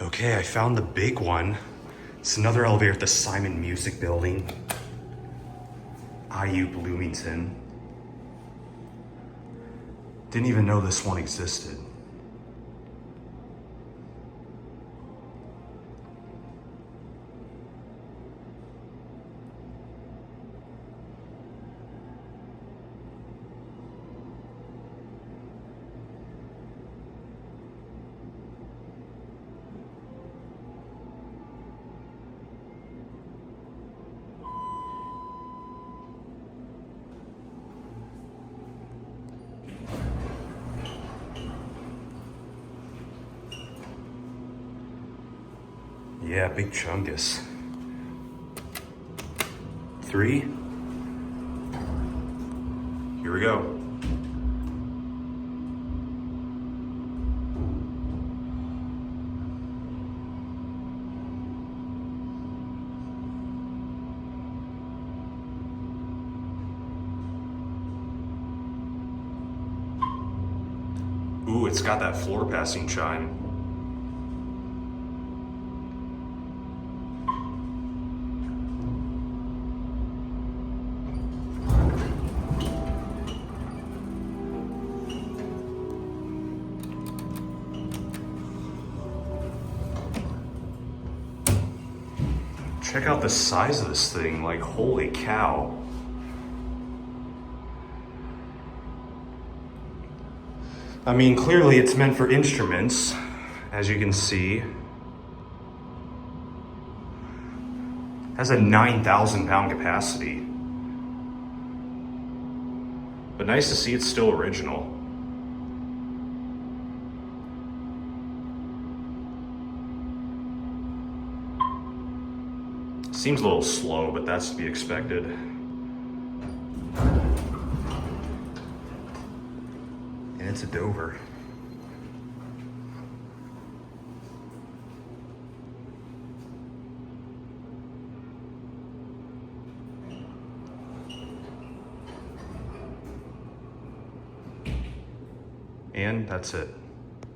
Okay, I found the big one. It's another elevator at the Simon Music Building. IU Bloomington. Didn't even know this one existed. Yeah, big Chungus. 3. Here we go. Ooh, it's got that floor passing chime. Check out the size of this thing, like holy cow. I mean, clearly it's meant for instruments, as you can see. Has a 9,000 pound capacity. But nice to see it's still original. Seems a little slow, but that's to be expected. And it's a Dover. And that's it.